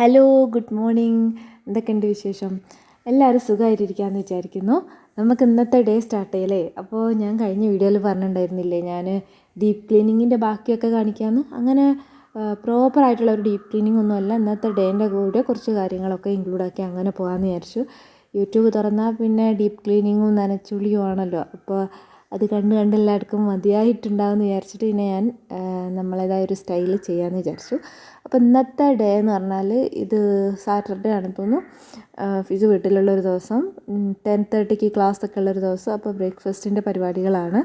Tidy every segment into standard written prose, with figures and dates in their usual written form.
Hello, good morning. എന്തൊക്കെയുണ്ട് വിശേഷം? എല്ലാവരും സുഖമായിട്ടിരിക്കാമെന്ന് വിചാരിക്കുന്നു. നമുക്ക് ഇന്നത്തെ ഡേ സ്റ്റാർട്ട് ചെയ്യല്ലേ. അപ്പോൾ ഞാൻ കഴിഞ്ഞ വീഡിയോയിൽ പറഞ്ഞിട്ടുണ്ടായിരുന്നില്ലേ, ഞാൻ ഡീപ്പ് ക്ലീനിങ്ങിൻ്റെ ബാക്കിയൊക്കെ കാണിക്കാമെന്ന്. അങ്ങനെ പ്രോപ്പറായിട്ടുള്ള ഒരു ഡീപ്പ് ക്ലീനിങ് ഒന്നുമല്ല, ഇന്നത്തെ ഡേൻ്റെ കൂടെ കുറച്ച് കാര്യങ്ങളൊക്കെ ഇൻക്ലൂഡാക്കി അങ്ങനെ പോകാമെന്ന് വിചാരിച്ചു. യൂട്യൂബ് തുറന്നാൽ പിന്നെ ഡീപ്പ് ക്ലീനിങ്ങും നനച്ചുളിയും ആണല്ലോ. അപ്പോൾ അത് കണ്ട് എല്ലാവർക്കും മതിയായിട്ടുണ്ടാകുമെന്ന് വിചാരിച്ചിട്ട് പിന്നെ ഞാൻ നമ്മളേതായ ഒരു സ്റ്റൈലിൽ ചെയ്യാമെന്ന് വിചാരിച്ചു. അപ്പോൾ ഇന്നത്തെ ഡേ എന്ന് പറഞ്ഞാൽ ഇത് സാറ്റർഡേ ആണ് തോന്നുന്നു. ഫിജു വീട്ടിലുള്ളൊരു ദിവസം, 10:30 ക്ലാസ്സൊക്കെ ഉള്ളൊരു ദിവസം. അപ്പോൾ ബ്രേക്ക്ഫാസ്റ്റിൻ്റെ പരിപാടികളാണ്.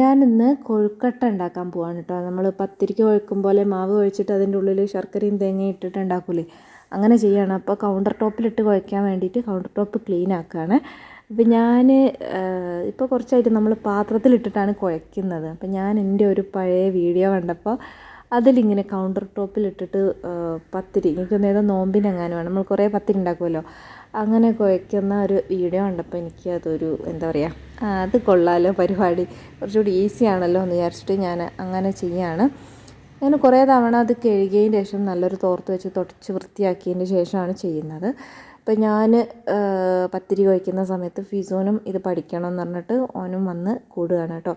ഞാനിന്ന് കൊഴുക്കട്ട ഉണ്ടാക്കാൻ പോവാണ് കേട്ടോ. നമ്മൾ പത്തിരിക്ക് കുഴക്കും പോലെ മാവ് കുഴച്ചിട്ട് അതിൻ്റെ ഉള്ളിൽ ശർക്കരയും തേങ്ങയും ഇട്ടിട്ട് ഉണ്ടാക്കൂലേ, അങ്ങനെ ചെയ്യുകയാണ്. അപ്പോൾ കൗണ്ടർ ടോപ്പിലിട്ട് കുഴയ്ക്കാൻ വേണ്ടിയിട്ട് കൗണ്ടർ ടോപ്പ് ക്ലീൻ ആക്കുകയാണ്. അപ്പം ഞാൻ ഇപ്പോൾ കുറച്ചായിട്ട് നമ്മൾ പാത്രത്തിലിട്ടിട്ടാണ് കുഴയ്ക്കുന്നത്. അപ്പം ഞാൻ എൻ്റെ ഒരു പഴയ വീഡിയോ കണ്ടപ്പോൾ അതിലിങ്ങനെ കൗണ്ടർ ടോപ്പിലിട്ടിട്ട് പത്തിരി, എനിക്കൊന്ന് ഏതോ നോമ്പിനെങ്ങാനും വേണം, നമ്മൾ കുറേ പത്തിരി ഉണ്ടാക്കുമല്ലോ, അങ്ങനെ കുഴയ്ക്കുന്ന ഒരു വീഡിയോ കണ്ടപ്പോൾ എനിക്ക് അതൊരു എന്താ പറയുക, അത് കൊള്ളാമല്ലോ പരിപാടി, കുറച്ചുകൂടി ഈസി ആണല്ലോ എന്ന് വിചാരിച്ചിട്ട് ഞാൻ അങ്ങനെ ചെയ്യുകയാണ്. ഞാൻ കുറേ തവണ അത് കഴുകിയതിന് ശേഷം നല്ലൊരു തോർത്ത് വെച്ച് തുടച്ച് വൃത്തിയാക്കിയതിന് ശേഷമാണ് ചെയ്യുന്നത്. അപ്പം ഞാൻ പത്തിരി കുഴയ്ക്കുന്ന സമയത്ത് ഫിസോനും ഇത് പഠിക്കണം എന്ന് പറഞ്ഞിട്ട് ഓനും വന്ന് കൂടുകയാണ് കേട്ടോ.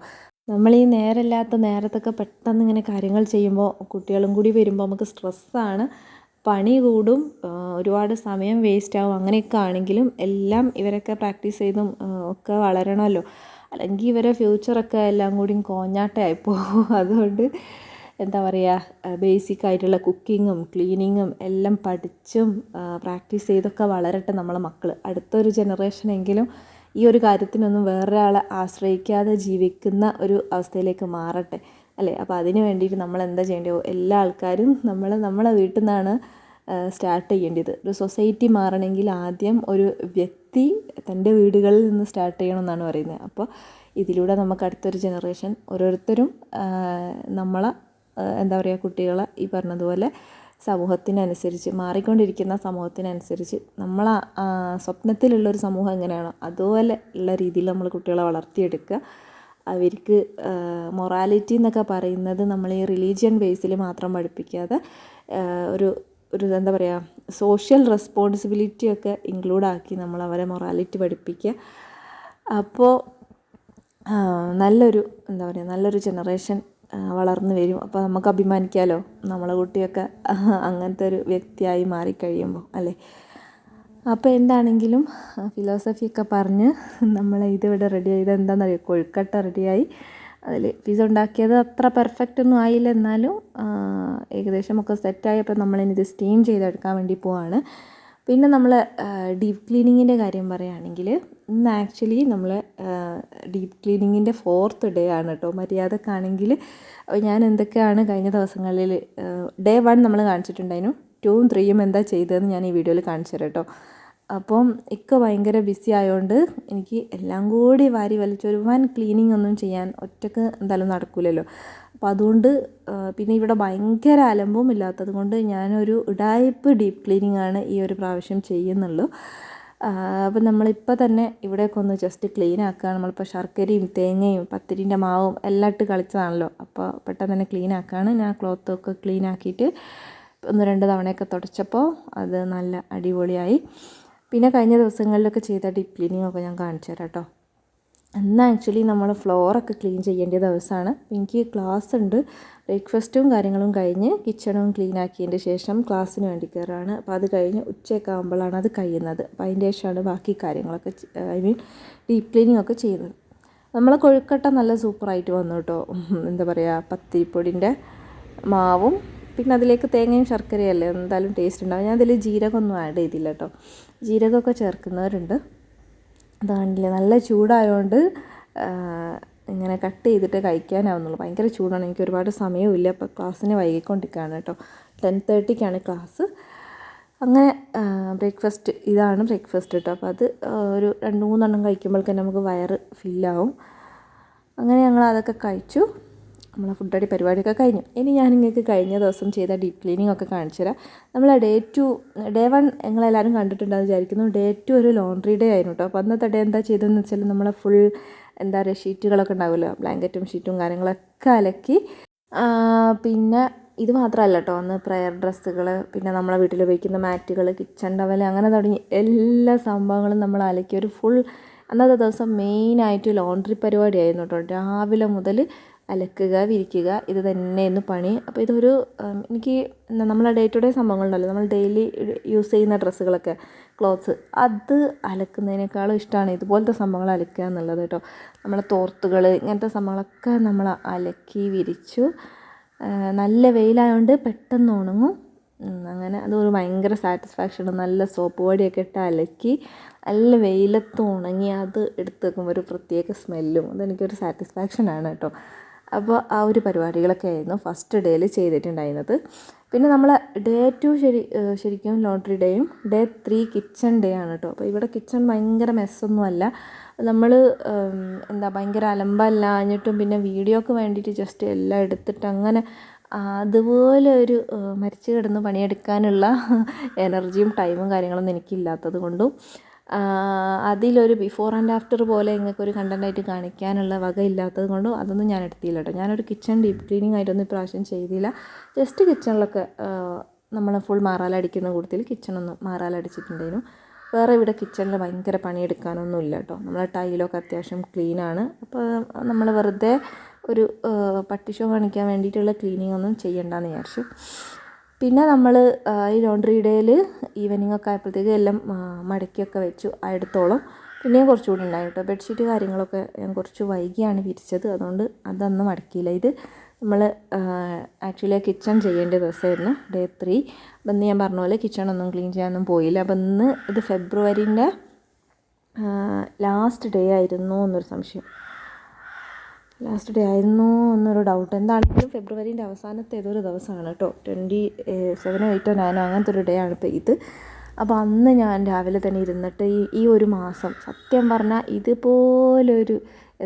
നമ്മൾ ഈ നേരമില്ലാത്ത നേരത്തൊക്കെ പെട്ടെന്ന് ഇങ്ങനെ കാര്യങ്ങൾ ചെയ്യുമ്പോൾ കുട്ടികളും കൂടി വരുമ്പോൾ നമുക്ക് സ്ട്രെസ്സാണ്, പണി കൂടും, ഒരുപാട് സമയം വേസ്റ്റ് ആവും. അങ്ങനെയൊക്കെ ആണെങ്കിലും എല്ലാം ഇവരൊക്കെ പ്രാക്ടീസ് ചെയ്തും ഒക്കെ വളരണമല്ലോ, അല്ലെങ്കിൽ ഇവരെ ഫ്യൂച്ചറൊക്കെ എല്ലാം കൂടി കോഞ്ഞാട്ടമായിപ്പോവും. അതുകൊണ്ട് എന്താ പറയുക, ബേസിക് ആയിട്ടുള്ള കുക്കിങ്ങും ക്ലീനിങ്ങും എല്ലാം പഠിച്ചും പ്രാക്ടീസ് ചെയ്തൊക്കെ വളരട്ടെ നമ്മളെ മക്കൾ. അടുത്തൊരു ജനറേഷനെങ്കിലും ഈ ഒരു കാര്യത്തിനൊന്നും വേറൊരാളെ ആശ്രയിക്കാതെ ജീവിക്കുന്ന ഒരു അവസ്ഥയിലേക്ക് മാറട്ടെ, അല്ലേ? അപ്പോൾ അതിന് വേണ്ടിയിട്ട് നമ്മൾ എന്താ ചെയ്യേണ്ടത്? എല്ലാ ആൾക്കാരും നമ്മളെ വീട്ടിൽ നിന്നാണ് സ്റ്റാർട്ട് ചെയ്യേണ്ടത്. ഒരു സൊസൈറ്റി മാറണമെങ്കിൽ ആദ്യം ഒരു വ്യക്തി തൻ്റെ വീടുകളിൽ നിന്ന് സ്റ്റാർട്ട് ചെയ്യണമെന്നാണ് പറയുന്നത്. അപ്പോൾ ഇതിലൂടെ നമുക്ക് അടുത്തൊരു ജനറേഷൻ ഓരോരുത്തരും നമ്മളെ എന്താ പറയുക, കുട്ടികളെ ഈ പറഞ്ഞതുപോലെ സമൂഹത്തിനനുസരിച്ച്, മാറിക്കൊണ്ടിരിക്കുന്ന സമൂഹത്തിനനുസരിച്ച് നമ്മൾ സ്വപ്നത്തിലുള്ളൊരു സമൂഹം എങ്ങനെയാണോ അതുപോലെ ഉള്ള രീതിയിൽ നമ്മൾ കുട്ടികളെ വളർത്തിയെടുക്കുക. അവർക്ക് മൊറാലിറ്റി എന്നൊക്കെ പറയുന്നത് നമ്മൾ ഈ റിലീജിയൻ ബേസിൽ മാത്രം പഠിപ്പിക്കാതെ ഒരു എന്താ പറയുക, സോഷ്യൽ റെസ്പോൺസിബിലിറ്റിയൊക്കെ ഇൻക്ലൂഡാക്കി നമ്മൾ അവരെ മൊറാലിറ്റി പഠിപ്പിക്കുക. അപ്പോൾ നല്ലൊരു ജനറേഷൻ വളർന്നു വരും. അപ്പോൾ നമുക്ക് അഭിമാനിക്കാമല്ലോ, നമ്മളെ കുട്ടിയൊക്കെ അങ്ങനത്തെ ഒരു വ്യക്തിയായി മാറിക്കഴിയുമ്പോൾ, അല്ലേ? അപ്പോൾ എന്താണെങ്കിലും ഫിലോസഫിയൊക്കെ പറഞ്ഞ് നമ്മൾ ഇതിവിടെ റെഡിയായി. ഇതെന്താണെന്നറിയോ, കൊഴുക്കട്ട റെഡിയായി. അതിൽ പിസ്സ ഉണ്ടാക്കിയത് അത്ര പെർഫെക്റ്റ് ഒന്നും ആയില്ല, എന്നാലും ഏകദേശം ഒക്കെ സെറ്റായപ്പോൾ നമ്മളിത് സ്റ്റീം ചെയ്തെടുക്കാൻ വേണ്ടി പോവാണ്. പിന്നെ നമ്മൾ ഡീപ്പ് ക്ലീനിങ്ങിൻ്റെ കാര്യം പറയുകയാണെങ്കിൽ, ഇന്ന് ആക്ച്വലി നമ്മൾ ഡീപ്പ് ക്ലീനിങ്ങിൻ്റെ 4th ഡേ ആണ് കേട്ടോ. മര്യാദക്കാണെങ്കിൽ ഞാൻ എന്തൊക്കെയാണ് കഴിഞ്ഞ ദിവസങ്ങളിൽ ഡേ 1 നമ്മൾ കാണിച്ചിട്ടുണ്ടായിരുന്നു, 2ഉം 3ഉം എന്താ ചെയ്തതെന്ന് ഞാൻ ഈ വീഡിയോയിൽ കാണിച്ചു തരാം കേട്ടോ. അപ്പം ഭയങ്കര ബിസി ആയതുകൊണ്ട് എനിക്ക് എല്ലാം കൂടി വാരി വലിച്ചൊരു വൻ ക്ലീനിങ് ഒന്നും ചെയ്യാൻ ഒറ്റക്ക് എന്തായാലും നടക്കില്ലല്ലോ. അപ്പോൾ അതുകൊണ്ട് പിന്നെ ഇവിടെ ഭയങ്കര അലമ്പും ഇല്ലാത്തത് കൊണ്ട് ഞാനൊരു ഉഡായിപ്പ് ഡീപ്പ് ക്ലീനിങ് ആണ് ഈ ഒരു പ്രാവശ്യം ചെയ്യുന്നുള്ളൂ. അപ്പം നമ്മളിപ്പോൾ തന്നെ ഇവിടെയൊക്കെ ഒന്ന് ജസ്റ്റ് ക്ലീൻ ആക്കുകയാണ്. നമ്മളിപ്പോൾ ശർക്കരയും തേങ്ങയും പത്തിരിൻ്റെ മാവും എല്ലാം ഇട്ട് കളിച്ചതാണല്ലോ, അപ്പോൾ പെട്ടെന്ന് തന്നെ ക്ലീൻ ആക്കുകയാണ്. ഞാൻ ക്ലോത്തൊക്കെ ക്ലീൻ ആക്കിയിട്ട് 1-2 തവണയൊക്കെ തുടച്ചപ്പോൾ അത് നല്ല അടിപൊളിയായി. പിന്നെ കഴിഞ്ഞ ദിവസങ്ങളിലൊക്കെ ചെയ്ത ഡീപ്പ് ക്ലീനിങ്ങൊക്കെ ഞാൻ കാണിച്ചു തരാം കേട്ടോ. ഇന്ന് ആക്ച്വലി നമ്മൾ ഫ്ലോറൊക്കെ ക്ലീൻ ചെയ്യേണ്ട ദിവസമാണ്. എനിക്ക് ക്ലാസ് ഉണ്ട്. ബ്രേക്ക്ഫാസ്റ്റും കാര്യങ്ങളും കഴിഞ്ഞ് കിച്ചണും ക്ലീൻ ആക്കിയതിൻ്റെ ശേഷം ക്ലാസ്സിന് വേണ്ടി കയറുകയാണ്. അപ്പോൾ അത് കഴിഞ്ഞ് ഉച്ചയൊക്കെ ആകുമ്പോഴാണ് അത് കഴിയുന്നത്. അപ്പോൾ അതിൻ്റെ ശേഷമാണ് ബാക്കി കാര്യങ്ങളൊക്കെ ഡീപ്പ് ക്ലീനിങ് ഒക്കെ ചെയ്യുന്നത്. നമ്മളെ കൊഴുക്കട്ട നല്ല സൂപ്പറായിട്ട് വന്നു കേട്ടോ. എന്താ പറയുക, പത്തിരിപ്പൊടിൻ്റെ മാവും പിന്നെ അതിലേക്ക് തേങ്ങയും ശർക്കരയല്ലേ, എന്തായാലും ടേസ്റ്റ് ഉണ്ടാവും. ഞാൻ അതിൽ ജീരകമൊന്നും ആഡ് ചെയ്തില്ല കേട്ടോ. ജീരകമൊക്കെ ചേർക്കുന്നവരുണ്ട്. അതാണില്ലേ, നല്ല ചൂടായതുകൊണ്ട് ഇങ്ങനെ കട്ട് ചെയ്തിട്ട് കഴിക്കാനാവുന്നുള്ളൂ. ഭയങ്കര ചൂടാണ്, എനിക്ക് ഒരുപാട് സമയമില്ല. അപ്പോൾ ക്ലാസ്സിന് വൈകിക്കൊണ്ടിരിക്കുകയാണ് കേട്ടോ. 10:30ക്കാണ് ക്ലാസ്. അങ്ങനെ ഇതാണ് ബ്രേക്ക്ഫാസ്റ്റ് കേട്ടോ. അപ്പോൾ അത് ഒരു 2-3 എണ്ണം കഴിക്കുമ്പോഴേക്കും നമുക്ക് വയറ് ഫില്ലാവും. അങ്ങനെ ഞങ്ങൾ അതൊക്കെ കഴിച്ചു. നമ്മളെ ഫുഡടി പരിപാടിയൊക്കെ കഴിഞ്ഞു. ഇനി ഞാൻ നിങ്ങൾക്ക് കഴിഞ്ഞ ദിവസം ചെയ്ത ഡീപ്പ് ക്ലീനിങ് ഒക്കെ കാണിച്ചു തരാം. നമ്മൾ ഡേ 1 നിങ്ങളെല്ലാവരും കണ്ടിട്ടുണ്ടെന്ന് വിചാരിക്കുന്നു. ഡേ 2 ഒരു ലോണ്ട്രി ഡേ ആയിരുന്നു കേട്ടോ. അപ്പോൾ അന്നത്തെ ഡേ എന്താ ചെയ്തതെന്ന് വെച്ചാൽ നമ്മളെ ഫുൾ എന്താ പറയുക, ഷീറ്റുകളൊക്കെ ഉണ്ടാവുമല്ലോ, ബ്ലാങ്കറ്റും ഷീറ്റും കാര്യങ്ങളൊക്കെ അലക്കി, പിന്നെ ഇത് മാത്രമല്ല കേട്ടോ, അന്ന് പ്രയർ ഡ്രസ്സുകൾ, പിന്നെ നമ്മളെ വീട്ടിൽ ഉപയോഗിക്കുന്ന മാറ്റുകൾ, കിച്ചൺ ടവൽ, അങ്ങനെ തുടങ്ങി എല്ലാ സംഭവങ്ങളും നമ്മൾ അലക്കി ഒരു ഫുൾ അന്നത്തെ ദിവസം മെയിനായിട്ട് ലോണ്ട്രി പരിപാടിയായിരുന്നു കേട്ടോ. രാവിലെ മുതൽ അലക്കുക, വിരിക്കുക, ഇത് തന്നെയായിരുന്നു പണി. അപ്പോൾ ഇതൊരു എനിക്ക് നമ്മളെ ഡേ ടു ഡേ സംഭവങ്ങളുണ്ടല്ലോ, നമ്മൾ ഡെയിലി യൂസ് ചെയ്യുന്ന ഡ്രസ്സുകളൊക്കെ, ക്ലോത്ത്സ്, അത് അലക്കുന്നതിനേക്കാളും ഇഷ്ടമാണ് ഇതുപോലത്തെ സംഭവങ്ങൾ അലക്കുക എന്നുള്ളത് കേട്ടോ. നമ്മളെ തോർത്തുകൾ, ഇങ്ങനത്തെ സംഭവങ്ങളൊക്കെ നമ്മൾ അലക്കി വിരിച്ചു. നല്ല വെയിലായതുകൊണ്ട് പെട്ടെന്ന് ഉണങ്ങും. അങ്ങനെ അതൊരു ഭയങ്കര സാറ്റിസ്ഫാക്ഷന്. നല്ല സോപ്പ് പൊടിയൊക്കെ ഇട്ട് അലക്കി നല്ല വെയിലത്ത് ഉണങ്ങി അത് എടുത്ത് വെക്കുമ്പോൾ ഒരു പ്രത്യേക സ്മെല്ലും, അതെനിക്കൊരു സാറ്റിസ്ഫാക്ഷനാണ് കേട്ടോ. അപ്പോൾ ആ ഒരു പരിപാടികളൊക്കെ ആയിരുന്നു ഫസ്റ്റ് ഡേയിൽ ചെയ്തിട്ടുണ്ടായിരുന്നത്. പിന്നെ നമ്മൾ ഡേ 2 ശരിക്കും ലോണ്ട്രി ഡേയും ഡേ 3 കിച്ചൺ ഡേ ആണ് കേട്ടോ. അപ്പോൾ ഇവിടെ കിച്ചൺ ഭയങ്കര മെസ്സൊന്നുമല്ല, നമ്മൾ എന്താ ഭയങ്കര അലമ്പല്ലാഞ്ഞിട്ടും പിന്നെ വീഡിയോക്ക് വേണ്ടിയിട്ട് ജസ്റ്റ് എല്ലാം എടുത്തിട്ട് അങ്ങനെ അതുപോലെ ഒരു മരിച്ചു കിടന്ന് പണിയെടുക്കാനുള്ള എനർജിയും ടൈമും കാര്യങ്ങളൊന്നും എനിക്കില്ലാത്തത് കൊണ്ടും അതിലൊരു ബിഫോർ ആൻഡ് ആഫ്റ്റർ പോലെ നിങ്ങൾക്കൊരു കണ്ടൻറ്റായിട്ട് കാണിക്കാനുള്ള വക ഇല്ലാത്തത് കൊണ്ടും അതൊന്നും ഞാൻ എടുത്തില്ല കേട്ടോ. ഞാനൊരു കിച്ചൺ ഡീപ്പ് ക്ലീനിങ് ആയിട്ടൊന്നും ഇപ്രാവശ്യം ചെയ്തില്ല. ജസ്റ്റ് കിച്ചണിലൊക്കെ നമ്മൾ ഫുൾ മാറാലടിക്കുന്ന കൂട്ടത്തിൽ കിച്ചണൊന്നും മാറാലടിച്ചിട്ടുണ്ടായിരുന്നു. വേറെ ഇവിടെ കിച്ചണിൽ ഭയങ്കര പണിയെടുക്കാനൊന്നും ഇല്ല കേട്ടോ. നമ്മളെ ടൈലൊക്കെ അത്യാവശ്യം ക്ലീനാണ്. അപ്പോൾ നമ്മൾ വെറുതെ ഒരു പട്ടി ഷോ കാണിക്കാൻ വേണ്ടിയിട്ടുള്ള ക്ലീനിങ് ഒന്നും ചെയ്യണ്ടെന്ന് വിചാരിച്ചു. പിന്നെ നമ്മൾ ഈ ലോണ്ട്രി ഡേയിൽ ഈവനിങ് ഒക്കെ ആയപ്പോഴത്തേക്ക് എല്ലാം മടക്കിയൊക്കെ വെച്ചു അടുത്തോളം. പിന്നെയും കുറച്ചുകൂടി ഉണ്ടായി കേട്ടോ. ബെഡ്ഷീറ്റ് കാര്യങ്ങളൊക്കെ ഞാൻ കുറച്ച് വൈകിയാണ് വിരിച്ചത്, അതുകൊണ്ട് അതൊന്നും മടക്കിയില്ല. ഇത് നമ്മൾ ആക്ച്വലി കിച്ചൺ ചെയ്യേണ്ട ദിവസമായിരുന്നു ഡേ 3. അപ്പം ഇന്ന് ഞാൻ പറഞ്ഞ പോലെ കിച്ചണൊന്നും ക്ലീൻ ചെയ്യാനൊന്നും പോയില്ല. അപ്പം ഇന്ന് ഇത് ഫെബ്രുവരിൻ്റെ ലാസ്റ്റ് ഡേ ആയിരുന്നു എന്നൊരു സംശയം, ലാസ്റ്റ് ഡേ ആയിരുന്നു എന്നൊരു ഡൗട്ട്. എന്താണെങ്കിലും ഫെബ്രുവരിൻ്റെ അവസാനത്തെ ഏതൊരു ദിവസമാണ് കേട്ടോ. 27 8 9 അങ്ങനത്തെ ഒരു ഡേ ആണ് ഇപ്പോൾ ഇത്. അപ്പോൾ അന്ന് ഞാൻ രാവിലെ തന്നെ ഇരുന്നിട്ട് ഈ ഒരു മാസം സത്യം പറഞ്ഞാൽ ഇതുപോലൊരു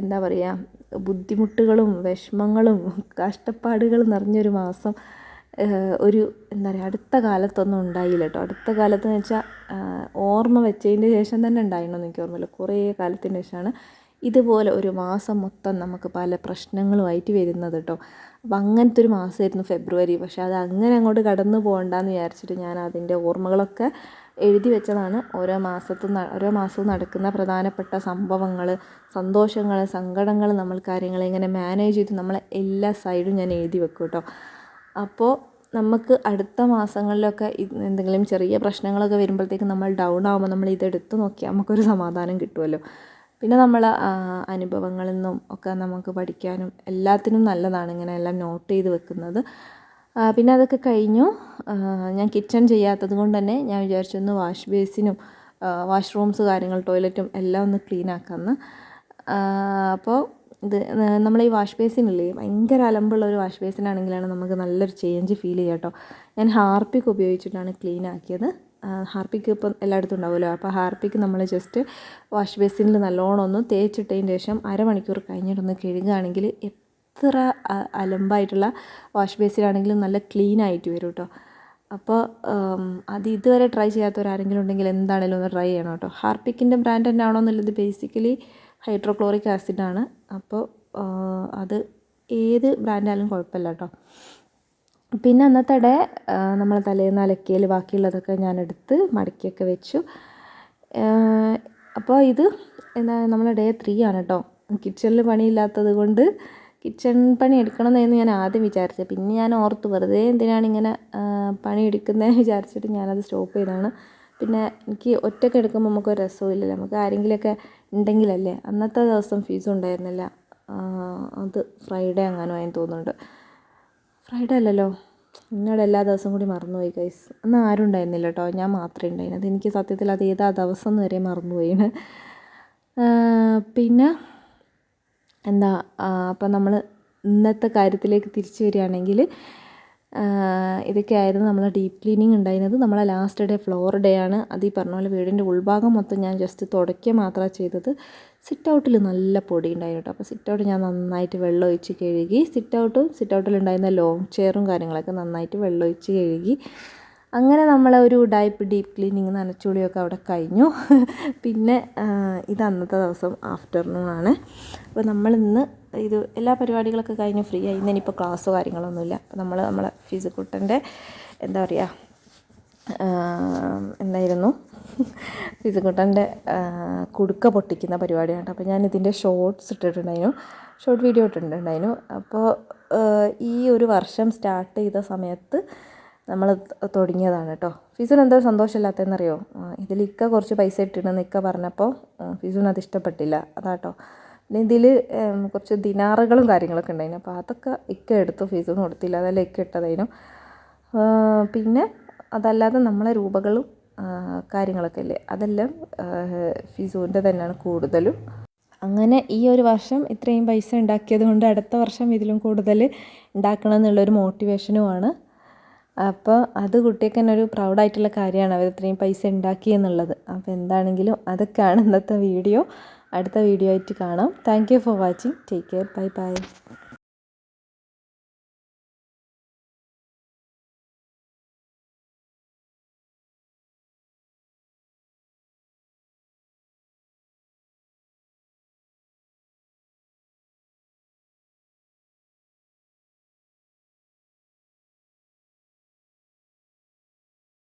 എന്താ പറയുക ബുദ്ധിമുട്ടുകളും വിഷമങ്ങളും കഷ്ടപ്പാടുകളും നിറഞ്ഞൊരു മാസം ഒരു എന്താ പറയുക അടുത്ത കാലത്തൊന്നും ഉണ്ടായില്ല കേട്ടോ. അടുത്ത കാലത്തെന്ന് വെച്ചാൽ ഓർമ്മ വെച്ചതിൻ്റെ ശേഷം തന്നെ ഉണ്ടായിരുന്നെന്ന് എനിക്ക് ഓർമ്മയില്ല. കുറേ കാലത്തിന് ശേഷമാണ് ഇതുപോലെ ഒരു മാസം മൊത്തം നമുക്ക് പല പ്രശ്നങ്ങളുമായിട്ട് വരുന്നത് കേട്ടോ. അപ്പം അങ്ങനത്തെ ഒരു മാസമായിരുന്നു ഫെബ്രുവരി. പക്ഷേ അത് അങ്ങനെ അങ്ങോട്ട് കടന്നു പോകണ്ടെന്ന് വിചാരിച്ചിട്ട് ഞാൻ അതിൻ്റെ ഓർമ്മകളൊക്കെ എഴുതി വെച്ചതാണ്. ഓരോ മാസവും നടക്കുന്ന പ്രധാനപ്പെട്ട സംഭവങ്ങൾ, സന്തോഷങ്ങൾ, സങ്കടങ്ങൾ, നമ്മൾ കാര്യങ്ങൾ എങ്ങനെ മാനേജ് ചെയ്ത് നമ്മളെ എല്ലാ സൈഡും ഞാൻ എഴുതി വെക്കും കേട്ടോ. അപ്പോൾ നമുക്ക് അടുത്ത മാസങ്ങളിലൊക്കെ എന്തെങ്കിലും ചെറിയ പ്രശ്നങ്ങളൊക്കെ വരുമ്പോഴത്തേക്കും നമ്മൾ ഡൗൺ ആകുമ്പോൾ നമ്മൾ ഇതെടുത്ത് നോക്കിയാൽ നമുക്കൊരു സമാധാനം കിട്ടുമല്ലോ. പിന്നെ നമ്മൾ അനുഭവങ്ങളിൽ നിന്നും ഒക്കെ നമുക്ക് പഠിക്കാനും എല്ലാത്തിനും നല്ലതാണ് ഇങ്ങനെ എല്ലാം നോട്ട് ചെയ്ത് വെക്കുന്നത്. പിന്നെ അതൊക്കെ കഴിഞ്ഞു. ഞാൻ കിച്ചൺ ചെയ്യാത്തത് കൊണ്ട് തന്നെ ഞാൻ വിചാരിച്ചു ഒന്ന് വാഷ് ബേസിനും വാഷ്റൂംസ് കാര്യങ്ങൾ ടോയ്ലറ്റും എല്ലാം ഒന്ന് ക്ലീൻ ആക്കാമെന്ന്. അപ്പോൾ ഇത് നമ്മൾ ഈ വാഷ് ബേസിനില്ലേ ഭയങ്കര അലമ്പുള്ള ഒരു വാഷ് ബേസിനാണെങ്കിലാണ് നമുക്ക് നല്ലൊരു ചേഞ്ച് ഫീൽ ചെയ്യുക കേട്ടോ. ഞാൻ ഹാർപ്പിക് ഉപയോഗിച്ചിട്ടാണ് ക്ലീൻ ആക്കിയത്. ഹാർപ്പിക്ക് ഇപ്പം എല്ലായിടത്തും ഉണ്ടാവുമല്ലോ. അപ്പോൾ ഹാർപ്പിക്ക് നമ്മൾ ജസ്റ്റ് വാഷ് ബേസിനിൽ നല്ലോണം ഒന്ന് തേച്ചിട്ടതിന് ശേഷം അരമണിക്കൂർ കഴിഞ്ഞിട്ടൊന്ന് കഴുകുകയാണെങ്കിൽ എത്ര അലമ്പായിട്ടുള്ള വാഷ് ബേസിനാണെങ്കിലും നല്ല ക്ലീൻ ആയിട്ട് വരും കേട്ടോ. അപ്പോൾ അത് ഇതുവരെ ട്രൈ ചെയ്യാത്തവരാരെങ്കിലും ഉണ്ടെങ്കിൽ എന്താണെങ്കിലും ഒന്ന് ട്രൈ ചെയ്യണം കേട്ടോ. ഹാർപ്പിക്കിൻ്റെ ബ്രാൻഡ് തന്നെ ആണോ എന്നുള്ളത് ബേസിക്കലി ഹൈഡ്രോക്ലോറിക് ആസിഡാണ്. അപ്പോൾ അത് ഏത് ബ്രാൻഡായാലും കുഴപ്പമില്ല കേട്ടോ. പിന്നെ അന്നത്തെ ഡേ നമ്മൾ തലേന്ന് അലക്കിയൽ ബാക്കിയുള്ളതൊക്കെ ഞാനെടുത്ത് മടക്കിയൊക്കെ വെച്ചു. അപ്പോൾ ഇത് എന്താ നമ്മളെ ഡേ 3 ആണ് കേട്ടോ. കിച്ചണിൽ പണിയില്ലാത്തത് കൊണ്ട് കിച്ചൺ പണി എടുക്കണമെന്നായിരുന്നു ഞാൻ ആദ്യം വിചാരിച്ചത്. പിന്നെ ഞാൻ ഓർത്ത് വെറുതെ എന്തിനാണ് ഇങ്ങനെ പണി എടുക്കുന്നതെന്ന് വിചാരിച്ചിട്ട് ഞാനത് സ്റ്റോപ്പ് ചെയ്തതാണ്. പിന്നെ എനിക്ക് ഒറ്റയ്ക്ക് എടുക്കുമ്പോൾ നമുക്കൊരു രസമില്ലല്ലോ, നമുക്ക് ആരെങ്കിലുമൊക്കെ ഉണ്ടെങ്കിലല്ലേ. അന്നത്തെ ദിവസം ഫീസും ഉണ്ടായിരുന്നില്ല. അത് ഫ്രൈഡേ അങ്ങനെ ആയെന്ന് തോന്നുന്നുണ്ട്. ഫ്രൈഡേ അല്ലല്ലോ, എന്നോട് എല്ലാ ദിവസവും കൂടി മറന്നുപോയി ഗൈസ്. അന്ന് ആരും ഉണ്ടായിരുന്നില്ല കേട്ടോ, ഞാൻ മാത്രമേ ഉണ്ടായിരുന്നത്. എനിക്ക് സത്യത്തിൽ അത് ഏതാ ദിവസം എന്ന് വരെ മറന്നുപോയിന്. പിന്നെ എന്താ അപ്പം നമ്മൾ ഇന്നത്തെ കാര്യത്തിലേക്ക് തിരിച്ചു വരികയാണെങ്കിൽ ഇതൊക്കെയായിരുന്നു നമ്മളെ ഡീപ്പ് ക്ലീനിങ് ഉണ്ടായിരുന്നത്. നമ്മളെ ലാസ്റ്റ് ഡേ ഫ്ലോർ ഡേ ആണ്. അത് ഈ പറഞ്ഞ പോലെ വീടിൻ്റെ ഉൾഭാഗം മൊത്തം ഞാൻ ജസ്റ്റ് തുടയ്ക്കുക മാത്രമാണ് ചെയ്തത്. സിറ്റ് ഔട്ടിൽ നല്ല പൊടി ഉണ്ടായിരുന്നു കേട്ടോ. അപ്പോൾ സിറ്റ് ഔട്ട് ഞാൻ നന്നായിട്ട് വെള്ളം ഒഴിച്ച് കഴുകി. സിറ്റ് ഔട്ടിലുണ്ടായിരുന്ന ലോങ് ചെയറും കാര്യങ്ങളൊക്കെ നന്നായിട്ട് വെള്ളം ഒഴിച്ച് കഴുകി. അങ്ങനെ നമ്മളെ ഒരു ഡീപ്പ് ക്ലീനിങ് നനച്ചുളിയൊക്കെ അവിടെ കഴിഞ്ഞു. പിന്നെ ഇത് അന്നത്തെ ദിവസം ആഫ്റ്റർനൂൺ ആണ്. അപ്പോൾ നമ്മളിന്ന് ഇത് എല്ലാ പരിപാടികളൊക്കെ കഴിഞ്ഞ് ഫ്രീ ആയി. ഇന്നിപ്പോൾ ക്ലാസ്സോ കാര്യങ്ങളൊന്നുമില്ല. അപ്പോൾ നമ്മളെ ഫിസിക്കുട്ടൻ്റെ എന്താ പറയുക, എന്തായിരുന്നു ഫിസിക്കുട്ടൻ്റെ കുടുക്ക പൊട്ടിക്കുന്ന പരിപാടിയാണ്. അപ്പോൾ ഞാൻ ഇതിൻ്റെ ഷോർട്ട് വീഡിയോ ഇട്ടിട്ടുണ്ടായിരുന്നു. അപ്പോൾ ഈ ഒരു വർഷം സ്റ്റാർട്ട് ചെയ്ത സമയത്ത് നമ്മൾ തുടങ്ങിയതാണ് കേട്ടോ. ഫിസുന് എന്താ സന്തോഷമില്ലാത്തതെന്നറിയോ? ഇതിലിക്ക കുറച്ച് പൈസ ഇട്ടിട്ടെന്ന് ഇക്ക പറഞ്ഞപ്പോൾ ഫിസുന് അത് ഇഷ്ടപ്പെട്ടില്ല, അതാട്ടോ. പിന്നെ ഇതിൽ കുറച്ച് ദിനാറുകളും കാര്യങ്ങളൊക്കെ ഉണ്ടായിരുന്നു. അപ്പോൾ അതൊക്കെ ഇക്ക എടുത്തു, ഫിസുന് കൊടുത്തില്ല, അതെല്ലാം ഇക്ക ഇട്ടതായിരുന്നു. പിന്നെ അതല്ലാതെ നമ്മളെ രൂപകളും കാര്യങ്ങളൊക്കെ ഇല്ലേ, അതെല്ലാം ഫിസുവിൻ്റെ തന്നെയാണ് കൂടുതലും. അങ്ങനെ ഈ ഒരു വർഷം ഇത്രയും പൈസ ഉണ്ടാക്കിയത് കൊണ്ട് അടുത്ത വർഷം ഇതിലും കൂടുതൽ ഉണ്ടാക്കണം എന്നുള്ളൊരു മോട്ടിവേഷനുമാണ്. അപ്പോൾ അത് കുട്ടിയൊക്കെ തന്നെ ഒരു പ്രൗഡായിട്ടുള്ള കാര്യമാണ്, അവർ ഇത്രയും പൈസ ഉണ്ടാക്കി എന്നുള്ളത്. അപ്പോൾ എന്താണെങ്കിലും അതൊക്കെയാണ് ഇന്നത്തെ വീഡിയോ. അടുത്ത വീഡിയോ ആയിട്ട് കാണാം. Thank you for watching. Take care. Bye bye.